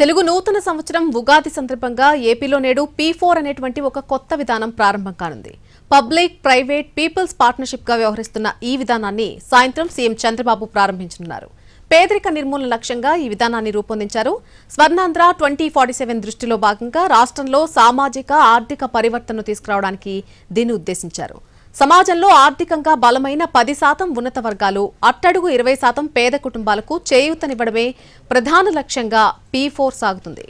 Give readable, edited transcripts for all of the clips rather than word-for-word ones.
తెలుగు నూతన సంవత్సరం ఉగాది సందర్భంగా ఏపీలో నేడు P4 అనేటువంటి ఒక కొత్త విధానం ప్రారంభం కానుంది. పబ్లిక్ ప్రైవేట్ పీపుల్స్ పార్ట్నర్షిప్ గా వ్యవహరిస్తున్న ఈ విధానాన్ని సాయంత్రం సీఎం చంద్రబాబు ప్రారంభించనున్నారు. పేదరిక నిర్మూలన లక్ష్యంగా ఈ విధానాన్ని రూపొందించారు. స్వర్ణాంధ్ర 2047 దృష్టిలో భాగంగా రాష్ట్రంలో సామాజిక ఆర్థిక పరివర్తనను తీసుకురావడానికి దీన్ని ఉద్దేశించారు. సమాజంలో ఆర్థికంగా బలమైన 10% ఉన్నత వర్గాలు, అట్టడుగు 20% పేద కుటుంబాలకు చేయూతనివ్వడమే ప్రధాన లక్ష్యంగా P4 సాగుతుంది.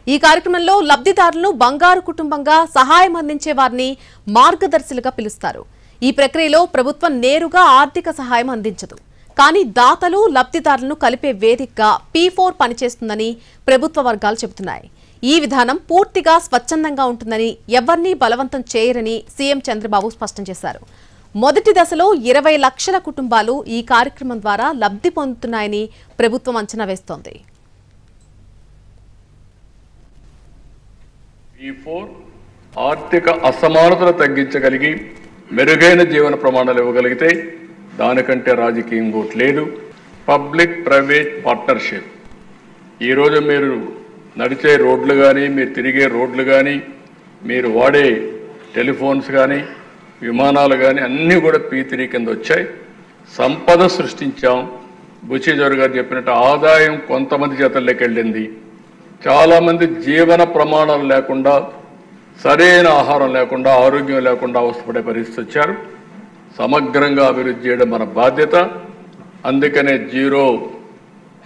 ఈ కార్యక్రమంలో లబ్ధిదారులను బంగారు కుటుంబంగా సహాయం అందించే వారిని మార్గదర్శులుగా పిలుస్తారు. ఈ ప్రక్రియలో ప్రభుత్వం నేరుగా ఆర్థిక సహాయం అందించదు. కానీ దాతలు లబ్ధిదారులను కలిపే వేదికగా P4 పనిచేస్తుందని ప్రభుత్వ వర్గాలు చెబుతున్నాయి. ఈ విధానం పూర్తిగా స్వచ్ఛందంగా ఉంటుందని, ఎవరినీ బలవంతం చేయరని సీఎం చంద్రబాబు స్పష్టం చేశారు. మొదటి దశలో 20 లక్షల కుటుంబాలు ఈ కార్యక్రమం ద్వారా లబ్ధి పొందుతున్నాయని ప్రభుత్వం అంచనా వేస్తోంది. P4 ఆర్థిక అసమానతలు తగ్గించగలిగి మెరుగైన జీవన ప్రమాణాలు ఇవ్వగలిగితే దానికంటే రాజకీయం ఇంకోటి లేదు. Public private partnership. ఈరోజు మీరు నడిచే రోడ్లు కానీ, మీరు తిరిగే రోడ్లు కానీ, మీరు వాడే టెలిఫోన్స్ కానీ, విమానాలు కానీ అన్నీ కూడా P3 కింద వచ్చాయి. సంపద సృష్టించాం. బుచ్చిజోరు గారు చెప్పినట్టు ఆదాయం కొంతమంది చేతల్లోకి వెళ్ళింది. చాలామంది జీవన ప్రమాణాలు లేకుండా, సరైన ఆహారం లేకుండా, ఆరోగ్యం లేకుండా అవస్థపడే పరిస్థితి వచ్చారు. సమగ్రంగా అభివృద్ధి చేయడం మన బాధ్యత. అందుకనే జీరో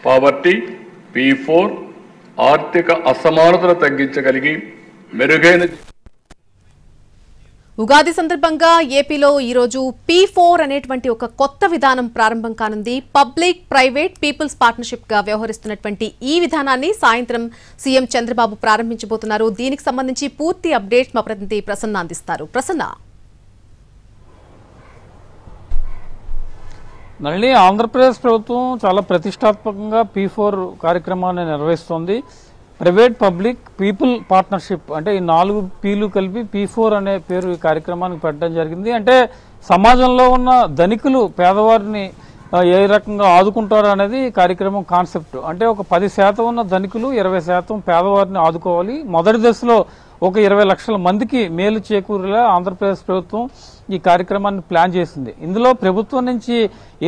పావర్టీ P4 ఆర్థిక అసమానతలు తగ్గించగలిగి మెరుగైన. ఉగాది సందర్భంగా ఏపీలో ఈరోజు P4 అనేటువంటి ఒక కొత్త విధానం ప్రారంభం కానుంది. పబ్లిక్ ప్రైవేట్ పీపుల్స్ పార్ట్నర్షిప్ గా వ్యవహరిస్తున్నటువంటి ఈ విధానాన్ని సాయంత్రం సీఎం చంద్రబాబు ప్రారంభించబోతున్నారు. దీనికి సంబంధించి పూర్తి అప్డేట్స్ మా ప్రతినిధి ప్రసన్న అందిస్తారు. ప్రసన్న, మళ్ళీ ఆంధ్రప్రదేశ్ ప్రభుత్వం చాలా ప్రతిష్టాత్మకంగా P4 కార్యక్రమాన్ని నిర్వహిస్తోంది. ప్రైవేట్ పబ్లిక్ పీపుల్ పార్ట్నర్షిప్ అంటే ఈ 4 Pలు కలిపి P4 అనే పేరు ఈ కార్యక్రమానికి పెట్టడం జరిగింది. అంటే సమాజంలో ఉన్న ధనికులు పేదవారిని ఏ రకంగా ఆదుకుంటారు అనేది ఈ కార్యక్రమం కాన్సెప్ట్. అంటే ఒక 10% ఉన్న ధనికులు 20% పేదవారిని ఆదుకోవాలి. మొదటి దశలో ఒక 20 లక్షల మందికి మేలు చేకూరేలా ఆంధ్రప్రదేశ్ ప్రభుత్వం ఈ కార్యక్రమాన్ని ప్లాన్ చేసింది. ఇందులో ప్రభుత్వం నుంచి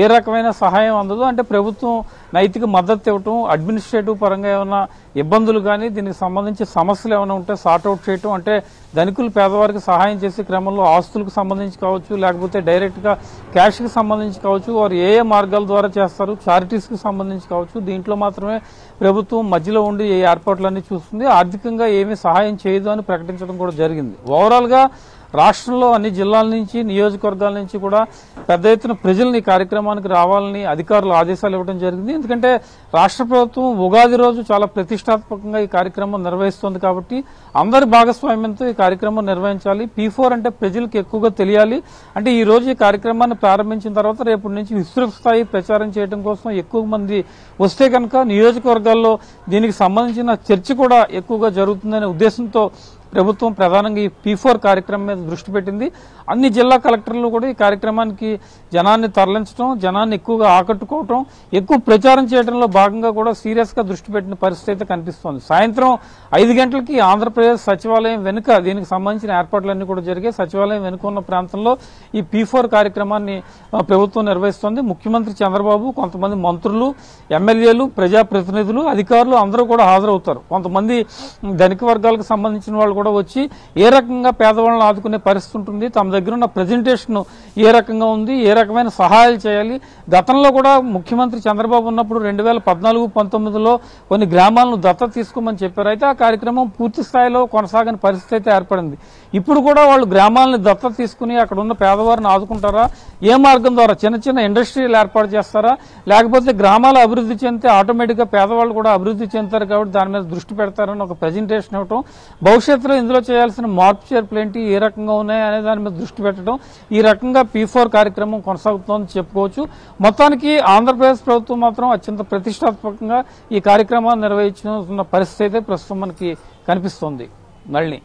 ఏ రకమైన సహాయం అందదు. అంటే ప్రభుత్వం నైతిక మద్దతు ఇవ్వటం, అడ్మినిస్ట్రేటివ్ పరంగా ఏమైనా ఇబ్బందులు కానీ, దీనికి సంబంధించి సమస్యలు ఏమైనా ఉంటే సార్ట్అవుట్ చేయటం, అంటే ధనికులు పేదవారికి సహాయం చేసే క్రమంలో ఆస్తులకు సంబంధించి కావచ్చు, లేకపోతే డైరెక్ట్గా క్యాష్కి సంబంధించి కావచ్చు, వారు ఏ మార్గాల ద్వారా చేస్తారు, చారిటీస్కి సంబంధించి కావచ్చు, దీంట్లో మాత్రమే ప్రభుత్వం మధ్యలో ఉండి ఏ ఏర్పాట్లన్నీ చూస్తుంది. ఆర్థికంగా ఏమీ సహాయం చేయదు అని ప్రకటించడం కూడా జరిగింది. ఓవరాల్గా రాష్ట్రంలో అన్ని జిల్లాల నుంచి, నియోజకవర్గాల నుంచి కూడా పెద్ద ఎత్తున ప్రజల్ని ఈ కార్యక్రమానికి రావాలని అధికారులు ఆదేశాలు ఇవ్వడం జరిగింది. ఎందుకంటే రాష్ట్ర ప్రభుత్వం ఉగాది రోజు చాలా ప్రతిష్టాత్మకంగా ఈ కార్యక్రమం నిర్వహిస్తోంది కాబట్టి అందరి భాగస్వామ్యంతో ఈ కార్యక్రమం నిర్వహించాలి. P4 అంటే ప్రజలకు ఎక్కువగా తెలియాలి. అంటే ఈ రోజు ఈ కార్యక్రమాన్ని ప్రారంభించిన తర్వాత రేపటి నుంచి విస్తృత స్థాయి ప్రచారం చేయడం కోసం ఎక్కువ మంది వస్తే కనుక నియోజకవర్గాల్లో దీనికి సంబంధించిన చర్చ కూడా ఎక్కువగా జరుగుతుందనే ఉద్దేశంతో ప్రభుత్వం ప్రధానంగా ఈ P4 కార్యక్రమం మీద దృష్టి పెట్టింది. అన్ని జిల్లా కలెక్టర్లు కూడా ఈ కార్యక్రమానికి జనాన్ని తరలించడం, జనాన్ని ఎక్కువగా ఆకట్టుకోవటం, ఎక్కువ ప్రచారం చేయడంలో భాగంగా కూడా సీరియస్గా దృష్టి పెట్టిన పరిస్థితి అయితే కనిపిస్తోంది. సాయంత్రం 5 గంటలకి ఆంధ్రప్రదేశ్ సచివాలయం వెనుక దీనికి సంబంధించిన ఏర్పాట్లన్నీ కూడా జరిగాయి. సచివాలయం వెనుక ఉన్న ప్రాంతంలో ఈ P4 కార్యక్రమాన్ని ప్రభుత్వం నిర్వహిస్తోంది. ముఖ్యమంత్రి చంద్రబాబు, కొంతమంది మంత్రులు, ఎమ్మెల్యేలు, ప్రజాప్రతినిధులు, అధికారులు అందరూ కూడా హాజరవుతారు. కొంతమంది ధనిక వర్గాలకు సంబంధించిన వాళ్ళు కూడా వచ్చి ఏ రకంగా పేదవాళ్ళని ఆదుకునే పరిస్థితి ఉంటుంది, తమ దగ్గర ఉన్న ప్రజెంటేషన్ ఏ రకంగా ఉంది, ఏ రకమైన సహాయాలు చేయాలి. గతంలో కూడా ముఖ్యమంత్రి చంద్రబాబు ఉన్నప్పుడు 2014-19లో కొన్ని గ్రామాలను దత్తత తీసుకోమని చెప్పారు. అయితే ఆ కార్యక్రమం పూర్తి స్థాయిలో కొనసాగని పరిస్థితి అయితే ఏర్పడింది. ఇప్పుడు కూడా వాళ్ళు గ్రామాలను దత్తత తీసుకుని అక్కడ ఉన్న పేదవారిని ఆదుకుంటారా, ఏ మార్గం ద్వారా చిన్న చిన్న ఇండస్ట్రీలు ఏర్పాటు చేస్తారా, లేకపోతే గ్రామాల అభివృద్ధి చెందితే ఆటోమేటిక్గా పేదవాళ్ళు కూడా అభివృద్ధి చెందుతారు కాబట్టి దాని మీద దృష్టి పెడతారని ఒక ప్రజెంటేషన్ ఇవ్వటం, భవిష్యత్తులో ఇందులో చేయాల్సిన మార్పు చేర్పులు ఏంటి, ఏ రకంగా ఉన్నాయి అనే దాని మీద దృష్టి పెట్టడం, ఈ రకంగా P4 కార్యక్రమం కొనసాగుతోందని చెప్పుకోవచ్చు. మొత్తానికి ఆంధ్రప్రదేశ్ ప్రభుత్వం మాత్రం అత్యంత ప్రతిష్టాత్మకంగా ఈ కార్యక్రమాన్ని నిర్వహించిన పరిస్థితి అయితే ప్రస్తుతం మనకి కనిపిస్తోంది. మళ్ళీ